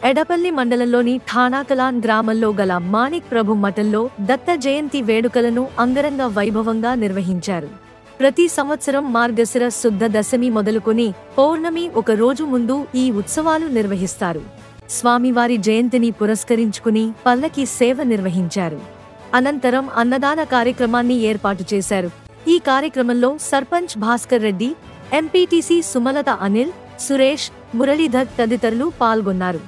ఎడపల్లి మండలంలోని ఠాణాకలాన్ గ్రామంలో గల మాణిక్ ప్రభు మఠంలో దత్త జయంతి వేడుకలను అంగరంగ వైభవంగా నిర్వహించారు. ప్రతి సంవత్సరం మార్గశిర శుద్ధ దశమి మొదలుకొని పౌర్ణమి ఒక రోజు ముందు ఈ ఉత్సవాలు నిర్వహిస్తారు. స్వామివారి జయంతిని పురస్కరించుకుని పల్లకి సేవ నిర్వహించారు. అనంతరం అన్నదాన కార్యక్రమాన్ని ఏర్పాటు చేశారు. ఈ కార్యక్రమంలో సర్పంచ్ భాస్కర్ రెడ్డి, ఎంపీటీసీ సుమలత, అనిల్, సురేష్, మురళీధర్ తదితరులు పాల్గొన్నారు.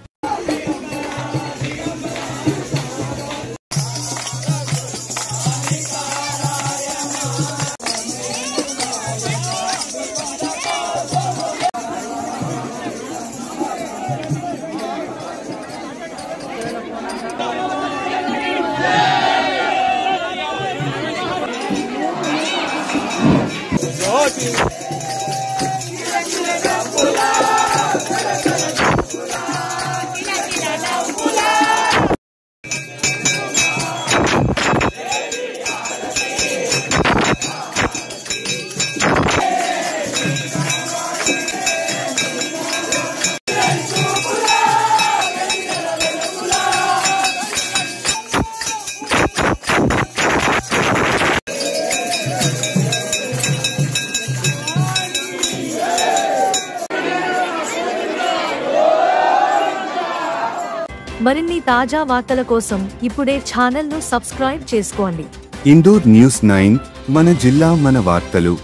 మరిన్ని తాజా వార్తల కోసం ఇప్పుడే ఛానల్ను సబ్స్క్రైబ్ చేసుకోండి. ఇండోర్ న్యూస్ 9 మన జిల్లా మన వార్తలు.